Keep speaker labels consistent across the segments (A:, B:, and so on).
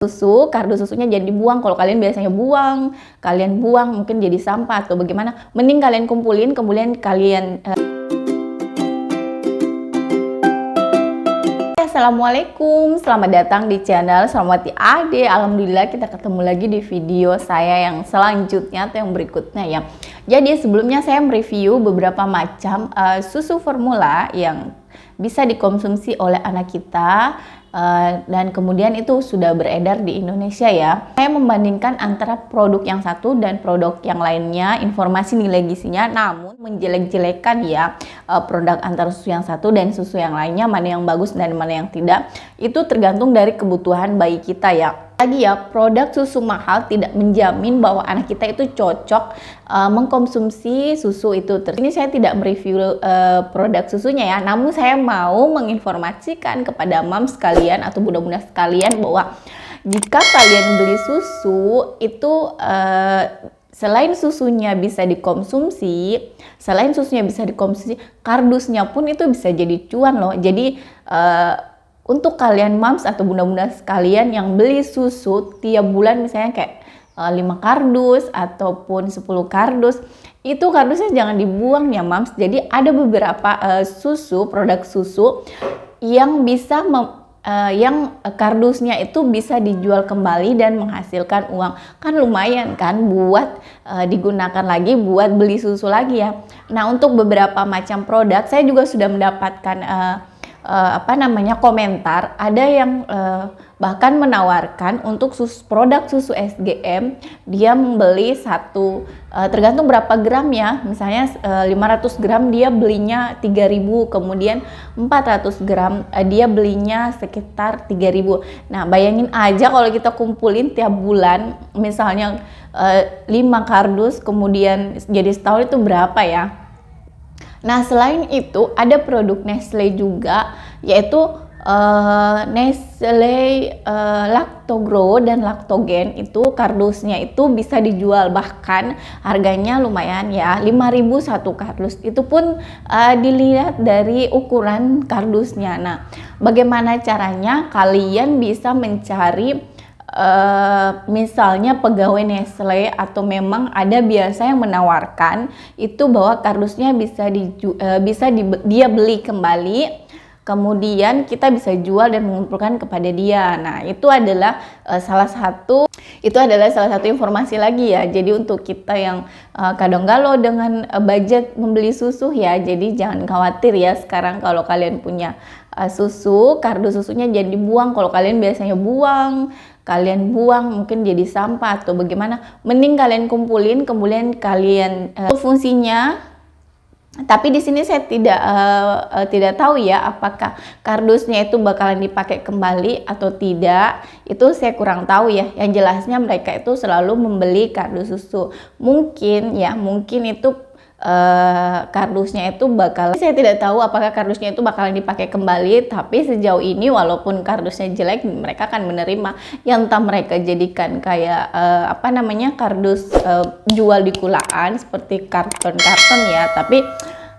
A: susu, kardus susunya jangan dibuang. Kalau kalian biasanya buang, kalian buang mungkin jadi sampah atau bagaimana, mending kalian kumpulin, kemudian kalian Assalamualaikum, selamat datang di channel Selamat Ade. Alhamdulillah kita ketemu lagi di video saya yang selanjutnya atau yang berikutnya ya. Jadi sebelumnya saya mereview beberapa macam susu formula yang bisa dikonsumsi oleh anak kita. Dan kemudian itu sudah beredar di Indonesia ya. Saya membandingkan antara produk yang satu dan produk yang lainnya, informasi nilai gizinya, namun menjelek-jelekan ya produk antara susu yang satu dan susu yang lainnya, mana yang bagus dan mana yang tidak. Itu tergantung dari kebutuhan bayi kita ya. Lagi ya, produk susu mahal tidak menjamin bahwa anak kita itu cocok mengkonsumsi susu itu. Ini saya tidak mereview produk susunya ya, namun saya mau menginformasikan kepada moms sekalian atau bunda-bunda sekalian bahwa jika kalian beli susu itu selain susunya bisa dikonsumsi, kardusnya pun itu bisa jadi cuan loh. Jadi untuk kalian moms atau bunda-bunda sekalian yang beli susu tiap bulan misalnya kayak 5 kardus ataupun 10 kardus, itu kardusnya jangan dibuang ya moms. Jadi ada beberapa produk susu yang bisa yang kardusnya itu bisa dijual kembali dan menghasilkan uang. Kan lumayan kan buat digunakan lagi buat beli susu lagi ya. Nah, untuk beberapa macam produk saya juga sudah mendapatkan komentar. Ada yang bahkan menawarkan untuk produk susu SGM, dia membeli satu tergantung berapa gram ya, misalnya 500 gram dia belinya 3.000, kemudian 400 gram dia belinya sekitar 3.000. Nah, bayangin aja kalau kita kumpulin tiap bulan misalnya 5 kardus, kemudian jadi setahun itu berapa ya. Nah, selain itu ada produk Nestle juga, yaitu Nestle Lactogro dan Lactogen. Itu kardusnya itu bisa dijual, bahkan harganya lumayan ya, 5.000 satu kardus. Itu pun dilihat dari ukuran kardusnya. Nah, bagaimana caranya? Kalian bisa mencari misalnya pegawai Nestle atau memang ada biasa yang menawarkan itu bahwa kardusnya bisa dia beli kembali, kemudian kita bisa jual dan mengumpulkan kepada dia. Nah, itu adalah salah satu informasi lagi ya. Jadi untuk kita yang kadang galau dengan budget membeli susu ya, jadi jangan khawatir ya. Sekarang kalau kalian punya susu, kardus susunya jangan dibuang. Kalau kalian biasanya buang mungkin jadi sampah atau bagaimana, mending kalian kumpulin, kemudian kalian fungsinya. Tapi di sini saya tidak tahu ya apakah kardusnya itu bakalan dipakai kembali atau tidak. Itu saya kurang tahu ya. Yang jelasnya mereka itu selalu membeli kardus susu. Mungkin itu kardusnya itu saya tidak tahu apakah kardusnya itu bakalan dipakai kembali, tapi sejauh ini walaupun kardusnya jelek mereka akan menerima yang entah mereka jadikan kayak kardus jual di kulaan seperti karton-karton ya, tapi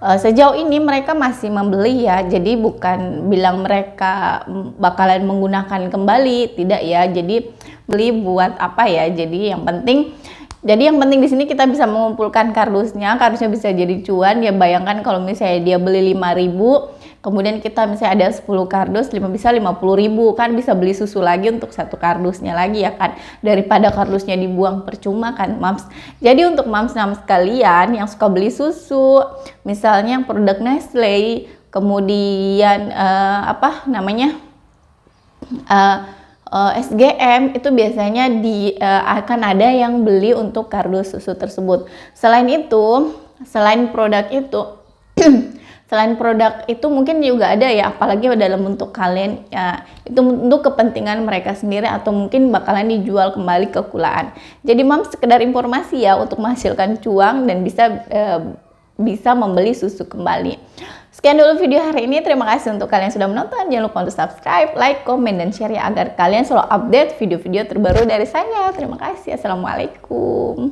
A: sejauh ini mereka masih membeli ya. Jadi bukan bilang mereka bakalan menggunakan kembali, tidak ya. Jadi beli buat apa ya, jadi yang penting di sini kita bisa mengumpulkan kardusnya bisa jadi cuan ya. Bayangkan kalau misalnya dia beli 5.000, kemudian kita misalnya ada 10 kardus, bisa 50.000, kan bisa beli susu lagi untuk satu kardusnya lagi ya kan, daripada kardusnya dibuang percuma kan moms. Jadi untuk moms kalian yang suka beli susu, misalnya yang produk Nestle, kemudian SGM, itu biasanya akan ada yang beli untuk kardus susu tersebut. Selain produk itu mungkin juga ada ya, apalagi dalam bentuk kalian ya, itu untuk kepentingan mereka sendiri atau mungkin bakalan dijual kembali ke kulaan. Jadi moms sekedar informasi ya untuk menghasilkan cuan dan bisa membeli susu kembali. Sekian dulu video hari ini. Terima kasih untuk kalian yang sudah menonton. Jangan lupa untuk subscribe, like, komen, dan share ya, agar kalian selalu update video-video terbaru dari saya. Terima kasih. Assalamualaikum.